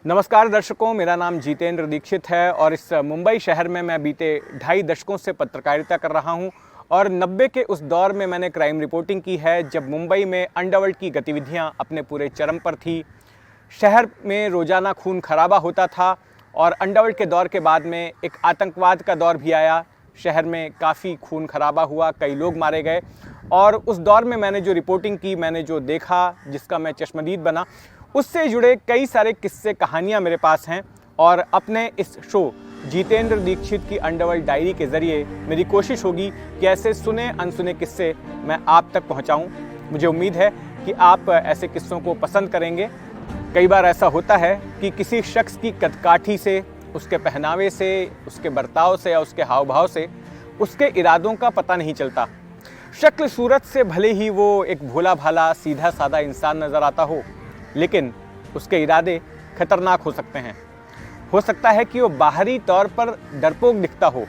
नमस्कार दर्शकों, मेरा नाम जितेंद्र दीक्षित है और इस मुंबई शहर में मैं बीते 2.5 दशकों से पत्रकारिता कर रहा हूं और 90 के उस दौर में मैंने क्राइम रिपोर्टिंग की है जब मुंबई में अंडरवर्ल्ड की गतिविधियां अपने पूरे चरम पर थी। शहर में रोज़ाना खून खराबा होता था और अंडरवर्ल्ड के दौर के बाद में एक आतंकवाद का दौर भी आया। शहर में काफ़ी खून खराबा हुआ, कई लोग मारे गए और उस दौर में मैंने जो रिपोर्टिंग की, मैंने जो देखा, जिसका मैं चश्मदीद बना, उससे जुड़े कई सारे किस्से कहानियाँ मेरे पास हैं। और अपने इस शो जितेंद्र दीक्षित की अंडरवर्ल्ड डायरी के ज़रिए मेरी कोशिश होगी कि ऐसे सुने अनसुने किस्से मैं आप तक पहुंचाऊं। मुझे उम्मीद है कि आप ऐसे किस्सों को पसंद करेंगे। कई बार ऐसा होता है कि किसी शख्स की कदकाठी से, उसके पहनावे से, उसके बर्ताव से या उसके हाव भाव से उसके इरादों का पता नहीं चलता। शक्ल सूरत से भले ही वो एक भोला भाला सीधा साधा इंसान नज़र आता हो, लेकिन उसके इरादे खतरनाक हो सकते हैं। हो सकता है कि वो बाहरी तौर पर डरपोक दिखता हो,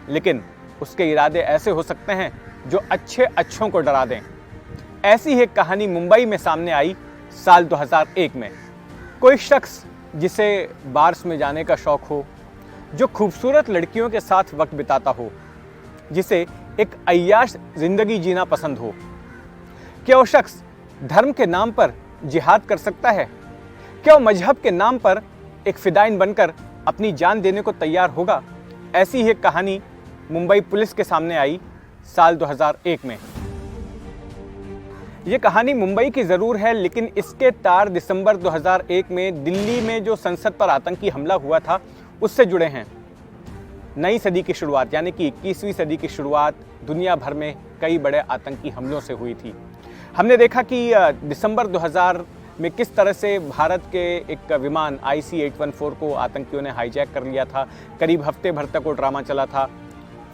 लेकिन उसके इरादे ऐसे हो सकते हैं जो अच्छों को डरा दें। ऐसी ही एक कहानी मुंबई में सामने आई साल 2001 में। कोई शख्स जिसे बार्स में जाने का शौक हो, जो खूबसूरत लड़कियों के साथ वक्त बिताता हो, जिसे एक अय्याश जिंदगी जीना पसंद हो, क्या वो शख्स धर्म के नाम पर जिहाद कर सकता है? क्या वो मजहब के नाम पर एक फिदाइन बनकर अपनी जान देने को तैयार होगा? ऐसी ही एक कहानी मुंबई पुलिस के सामने आई साल 2001 में। ये कहानी मुंबई की ज़रूर है, लेकिन इसके तार दिसंबर 2001 में दिल्ली में जो संसद पर आतंकी हमला हुआ था उससे जुड़े हैं। नई सदी की शुरुआत यानी कि 21वीं सदी की शुरुआत दुनिया भर में कई बड़े आतंकी हमलों से हुई थी। हमने देखा कि दिसंबर 2000 में किस तरह से भारत के एक विमान IC-814 को आतंकियों ने हाईजैक कर लिया था। करीब हफ्ते भर तक वो ड्रामा चला था।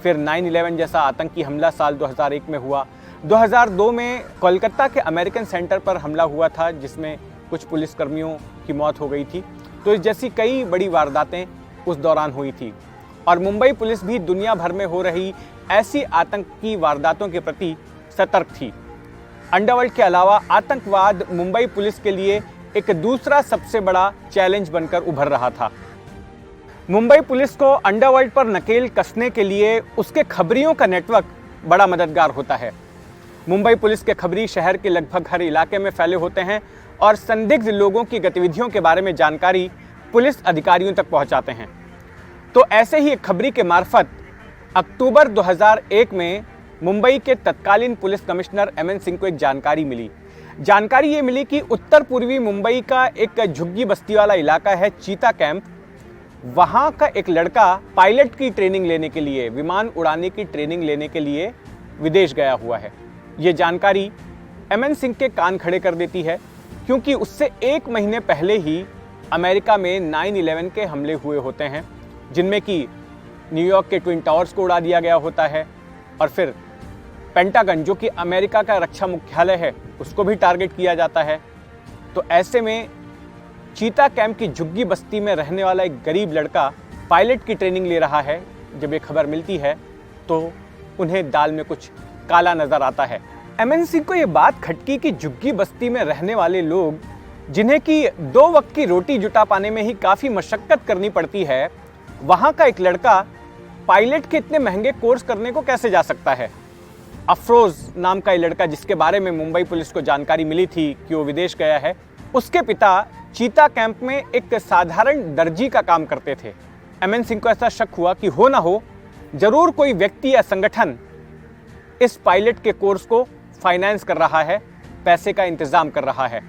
फिर 9/11 जैसा आतंकी हमला साल 2001 में हुआ। 2002 में कोलकाता के अमेरिकन सेंटर पर हमला हुआ था, जिसमें कुछ पुलिसकर्मियों की मौत हो गई थी। तो इस जैसी कई बड़ी वारदातें उस दौरान हुई थी और मुंबई पुलिस भी दुनिया भर में हो रही ऐसी आतंकी वारदातों के प्रति सतर्क थी। अंडरवर्ल्ड के अलावा आतंकवाद मुंबई पुलिस के लिए एक दूसरा सबसे बड़ा चैलेंज बनकर उभर रहा था। मुंबई पुलिस को अंडरवर्ल्ड पर नकेल कसने के लिए उसके खबरियों का नेटवर्क बड़ा मददगार होता है। मुंबई पुलिस के खबरी शहर के लगभग हर इलाके में फैले होते हैं और संदिग्ध लोगों की गतिविधियों के बारे में जानकारी पुलिस अधिकारियों तक पहुंचाते हैं। तो ऐसे ही एक खबरी के मार्फत अक्टूबर 2001 में मुंबई के तत्कालीन पुलिस कमिश्नर MN सिंह को एक जानकारी मिली। जानकारी ये मिली कि उत्तर पूर्वी मुंबई का एक झुग्गी बस्ती वाला इलाका है चीता कैंप। वहाँ का एक लड़का पायलट की ट्रेनिंग लेने के लिए, विमान उड़ाने की ट्रेनिंग लेने के लिए विदेश गया हुआ है। ये जानकारी MN सिंह के कान खड़े कर देती है, क्योंकि उससे 1 महीने पहले ही अमेरिका में 9/11 के हमले हुए होते हैं, जिनमें कि न्यूयॉर्क के ट्विन टावर्स को उड़ा दिया गया होता है और फिर पेंटागन, जो कि अमेरिका का रक्षा मुख्यालय है, उसको भी टारगेट किया जाता है। तो ऐसे में चीता कैंप की झुग्गी बस्ती में रहने वाला एक गरीब लड़का पायलट की ट्रेनिंग ले रहा है। जब ये खबर मिलती है तो उन्हें दाल में कुछ काला नजर आता है। MN सिंह को ये बात खटकी कि झुग्गी बस्ती में रहने वाले लोग, जिन्हें कि 2 वक्त की रोटी जुटा पाने में ही काफ़ी मशक्कत करनी पड़ती है, वहाँ का एक लड़का पायलट के इतने महंगे कोर्स करने को कैसे जा सकता है। अफरोज नाम का ये लड़का, जिसके बारे में मुंबई पुलिस को जानकारी मिली थी कि वो विदेश गया है, उसके पिता चीता कैंप में एक साधारण दर्जी का काम करते थे। MN सिंह को ऐसा शक हुआ कि हो ना हो जरूर कोई व्यक्ति या संगठन इस पायलट के कोर्स को फाइनेंस कर रहा है, पैसे का इंतजाम कर रहा है।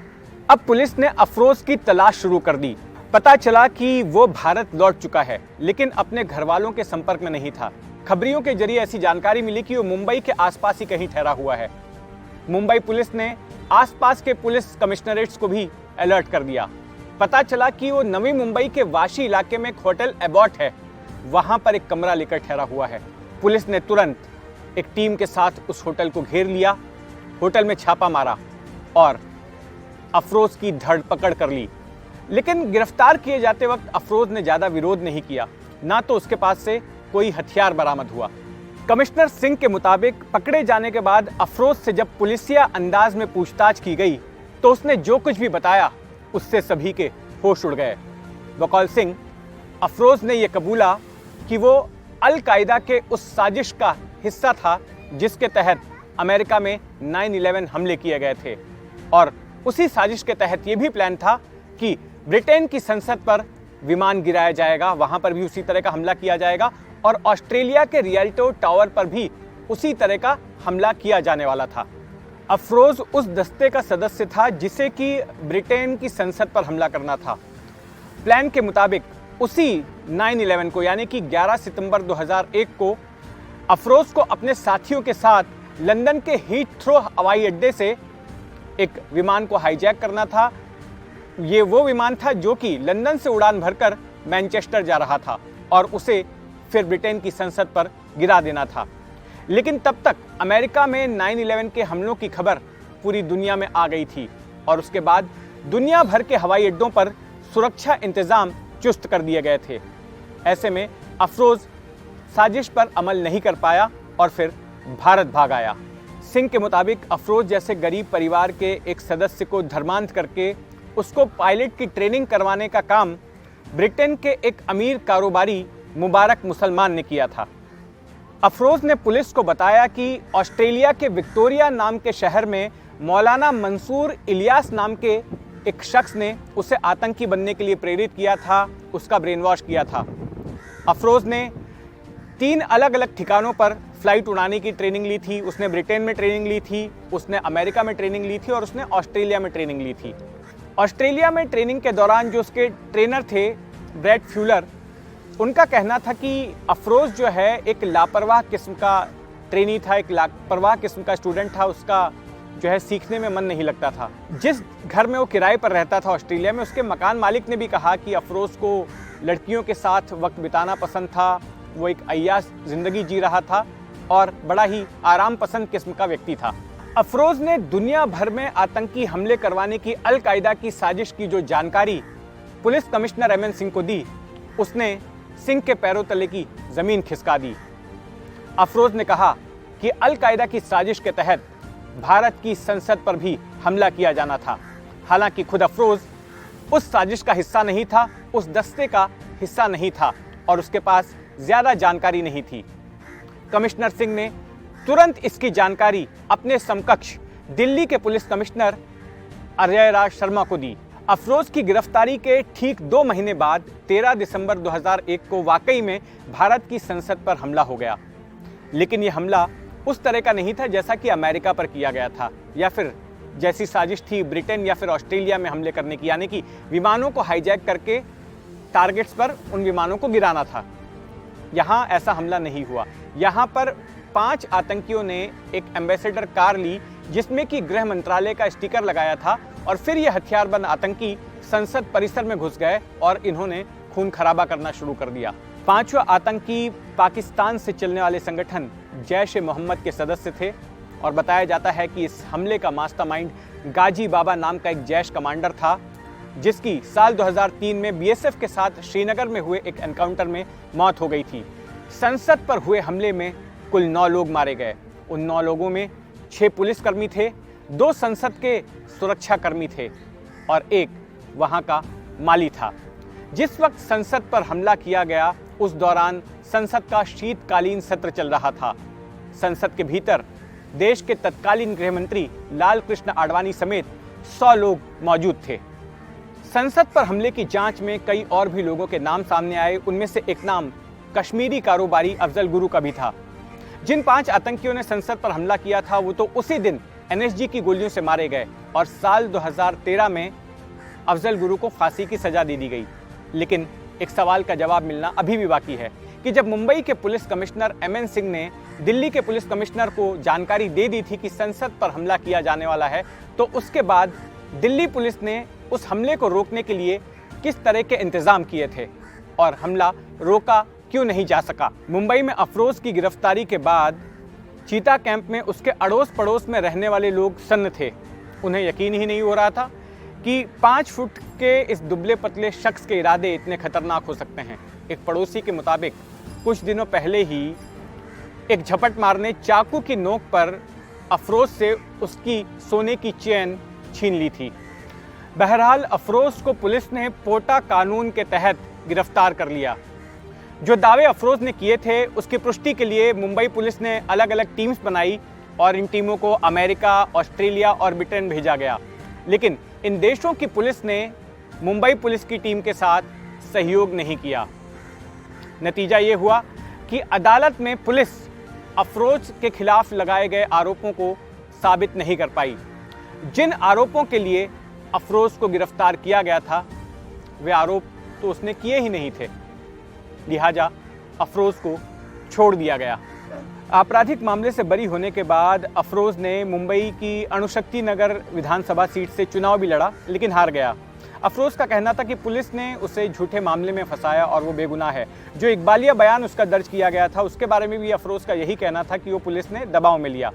अब पुलिस ने अफरोज की तलाश शुरू कर दी। पता चला कि वो भारत लौट चुका है, लेकिन अपने घर वालों के संपर्क में नहीं था। खबरियों के जरिए ऐसी जानकारी मिली कि वो मुंबई के आसपास ही कहीं ठहरा हुआ है। मुंबई पुलिस ने आसपास के पुलिस कमिश्नरेट्स को भी अलर्ट कर दिया। पता चला कि वो नवी मुंबई के वाशी इलाके में एक होटल एबॉट है, वहां पर एक कमरा लेकर ठहरा हुआ है। पुलिस ने तुरंत एक टीम के साथ उस होटल को घेर लिया, होटल में छापा मारा और अफरोज की धरपकड़ कर ली। लेकिन गिरफ्तार किए जाते वक्त अफरोज ने ज़्यादा विरोध नहीं किया, ना तो उसके पास से कोई हथियार बरामद हुआ। कमिश्नर सिंह के मुताबिक पकड़े जाने के बाद अफरोज से जब पुलिसिया अंदाज में पूछताछ की गई तो उसने जो कुछ भी बताया उससे सभी के होश उड़ गए। बकौल सिंह, अफरोज ने यह कबूला कि वो अल कायदा के उस साजिश का हिस्सा था जिसके तहत अमेरिका में 9/11 हमले किए गए थे, और उसी साजिश के तहत यह भी प्लान था कि ब्रिटेन की संसद पर विमान गिराया जाएगा, वहां पर भी उसी तरह का हमला किया जाएगा, और ऑस्ट्रेलिया के रियल्टो टावर पर भी उसी तरह का हमला किया जाने वाला था। अफरोज उस दस्ते का सदस्य था जिसे कि ब्रिटेन की संसद पर हमला करना था। प्लान के मुताबिक उसी 9/11 को, यानी कि 11 सितंबर 2001 को अफरोज को अपने साथियों के साथ लंदन के हीथ्रो हवाई अड्डे से एक विमान को हाईजैक करना था। ये वो विमान था जो कि लंदन से उड़ान भरकर मैनचेस्टर जा रहा था और उसे फिर ब्रिटेन की संसद पर गिरा देना था। लेकिन तब तक अमेरिका में 9/11 के हमलों की खबर पूरी दुनिया में आ गई थी और उसके बाद दुनिया भर के हवाई अड्डों पर सुरक्षा इंतजाम चुस्त कर दिए गए थे। ऐसे में अफरोज साजिश पर अमल नहीं कर पाया और फिर भारत भाग आया। सिंह के मुताबिक अफरोज जैसे गरीब परिवार के एक सदस्य को धर्मांत करके उसको पायलट की ट्रेनिंग करवाने का काम ब्रिटेन के एक अमीर कारोबारी मुबारक मुसलमान ने किया था। अफरोज ने पुलिस को बताया कि ऑस्ट्रेलिया के विक्टोरिया नाम के शहर में मौलाना मंसूर इलियास नाम के एक शख्स ने उसे आतंकी बनने के लिए प्रेरित किया था, उसका ब्रेन वॉश किया था। अफरोज ने 3 अलग अलग ठिकानों पर फ्लाइट उड़ाने की ट्रेनिंग ली थी। उसने ब्रिटेन में ट्रेनिंग ली थी, उसने अमेरिका में ट्रेनिंग ली थी और उसने ऑस्ट्रेलिया में ट्रेनिंग ली थी। ऑस्ट्रेलिया में ट्रेनिंग के दौरान जो उसके ट्रेनर थे ब्रैड फ्यूलर, उनका कहना था कि अफरोज जो है एक लापरवाह किस्म का ट्रेनी था, एक लापरवाह किस्म का स्टूडेंट था। उसका जो है सीखने में मन नहीं लगता था। जिस घर में वो किराए पर रहता था ऑस्ट्रेलिया में, उसके मकान मालिक ने भी कहा कि अफरोज को लड़कियों के साथ वक्त बिताना पसंद था, वो एक अय्याश जिंदगी जी रहा था और बड़ा ही आराम पसंद किस्म का व्यक्ति था। अफरोज ने दुनिया भर में आतंकी हमले करवाने की अल कायदा की साजिश की जो जानकारी पुलिस कमिश्नर एमएन सिंह को दी, उसने सिंह के पैरों तले की जमीन खिसका दी। अफरोज ने कहा कि अल कायदा की साजिश के तहत भारत की संसद पर भी हमला किया जाना था। हालांकि खुद अफरोज उस साजिश का हिस्सा नहीं था, उस दस्ते का हिस्सा नहीं था और उसके पास ज्यादा जानकारी नहीं थी। कमिश्नर सिंह ने तुरंत इसकी जानकारी अपने समकक्ष दिल्ली के पुलिस कमिश्नर अजय राज शर्मा को दी। अफरोज की गिरफ्तारी के ठीक 2 महीने बाद 13 दिसंबर 2001 को वाकई में भारत की संसद पर हमला हो गया। लेकिन यह हमला उस तरह का नहीं था जैसा कि अमेरिका पर किया गया था या फिर जैसी साजिश थी ब्रिटेन या फिर ऑस्ट्रेलिया में हमले करने की, यानी कि विमानों को हाईजैक करके टारगेट्स पर उन विमानों को गिराना था। यहाँ ऐसा हमला नहीं हुआ। यहाँ पर 5 आतंकियों ने एक एम्बेसडर कार ली जिसमें कि गृह मंत्रालय का स्टिकर लगाया था और फिर ये हथियारबंद आतंकी संसद परिसर में घुस गए और इन्होंने खून खराबा करना शुरू कर दिया। 5वां आतंकी पाकिस्तान से चलने वाले संगठन जैश ए मोहम्मद के सदस्य थे और बताया जाता है कि इस हमले का मास्टरमाइंड गाजी बाबा नाम का एक जैश कमांडर था, जिसकी साल 2003 में बीएसएफ के साथ श्रीनगर में हुए एक एनकाउंटर में मौत हो गई थी। संसद पर हुए हमले में कुल 9 लोग मारे गए। उन 9 लोगों में 6 पुलिसकर्मी थे, 2 संसद के सुरक्षाकर्मी थे और 1 वहां का माली था। जिस वक्त संसद पर हमला किया गया उस दौरान संसद का शीतकालीन सत्र चल रहा था। संसद के भीतर देश के तत्कालीन गृह मंत्री लाल कृष्ण आडवाणी समेत 100 लोग मौजूद थे। संसद पर हमले की जांच में कई और भी लोगों के नाम सामने आए। उनमें से एक नाम कश्मीरी कारोबारी अफजल गुरु का भी था। जिन 5 आतंकियों ने संसद पर हमला किया था वो तो उसी दिन एनएसजी की गोलियों से मारे गए और साल 2013 में अफजल गुरु को फांसी की सजा दे दी गई। लेकिन एक सवाल का जवाब मिलना अभी भी बाकी है कि जब मुंबई के पुलिस कमिश्नर एमएन सिंह ने दिल्ली के पुलिस कमिश्नर को जानकारी दे दी थी कि संसद पर हमला किया जाने वाला है, तो उसके बाद दिल्ली पुलिस ने उस हमले को रोकने के लिए किस तरह के इंतजाम किए थे और हमला रोका क्यों नहीं जा सका। मुंबई में अफरोज की गिरफ्तारी के बाद चीता कैंप में उसके अड़ोस पड़ोस में रहने वाले लोग सन्न थे। उन्हें यकीन ही नहीं हो रहा था कि 5 फुट के इस दुबले पतले शख्स के इरादे इतने खतरनाक हो सकते हैं। एक पड़ोसी के मुताबिक कुछ दिनों पहले ही एक झपट मारने चाकू की नोक पर अफरोज से उसकी सोने की चेन छीन ली थी। बहरहाल अफरोज को पुलिस ने पोटा कानून के तहत गिरफ्तार कर लिया। जो दावे अफरोज ने किए थे उसकी पुष्टि के लिए मुंबई पुलिस ने अलग अलग टीम्स बनाई और इन टीमों को अमेरिका, ऑस्ट्रेलिया और ब्रिटेन भेजा गया। लेकिन इन देशों की पुलिस ने मुंबई पुलिस की टीम के साथ सहयोग नहीं किया। नतीजा ये हुआ कि अदालत में पुलिस अफरोज के खिलाफ लगाए गए आरोपों को साबित नहीं कर पाई। जिन आरोपों के लिए अफरोज को गिरफ्तार किया गया था वे आरोप तो उसने किए ही नहीं थे, लिहाजा अफरोज को छोड़ दिया गया। आपराधिक मामले से बरी होने के बाद अफरोज ने मुंबई की अणुशक्ति नगर विधानसभा सीट से चुनाव भी लड़ा, लेकिन हार गया। अफरोज का कहना था कि पुलिस ने उसे झूठे मामले में फंसाया और वो बेगुनाह है। जो इकबालिया बयान उसका दर्ज किया गया था उसके बारे में भी अफरोज का यही कहना था कि वो पुलिस ने दबाव में लिया।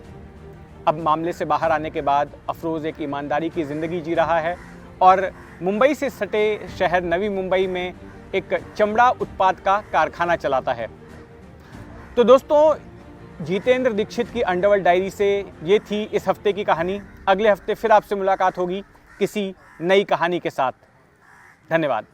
अब मामले से बाहर आने के बाद अफरोज एक ईमानदारी की ज़िंदगी जी रहा है और मुंबई से सटे शहर नवी मुंबई में एक चमड़ा उत्पाद का कारखाना चलाता है। तो दोस्तों, जितेंद्र दीक्षित की अंडरवर्ल्ड डायरी से ये थी इस हफ्ते की कहानी। अगले हफ्ते फिर आपसे मुलाकात होगी किसी नई कहानी के साथ। धन्यवाद।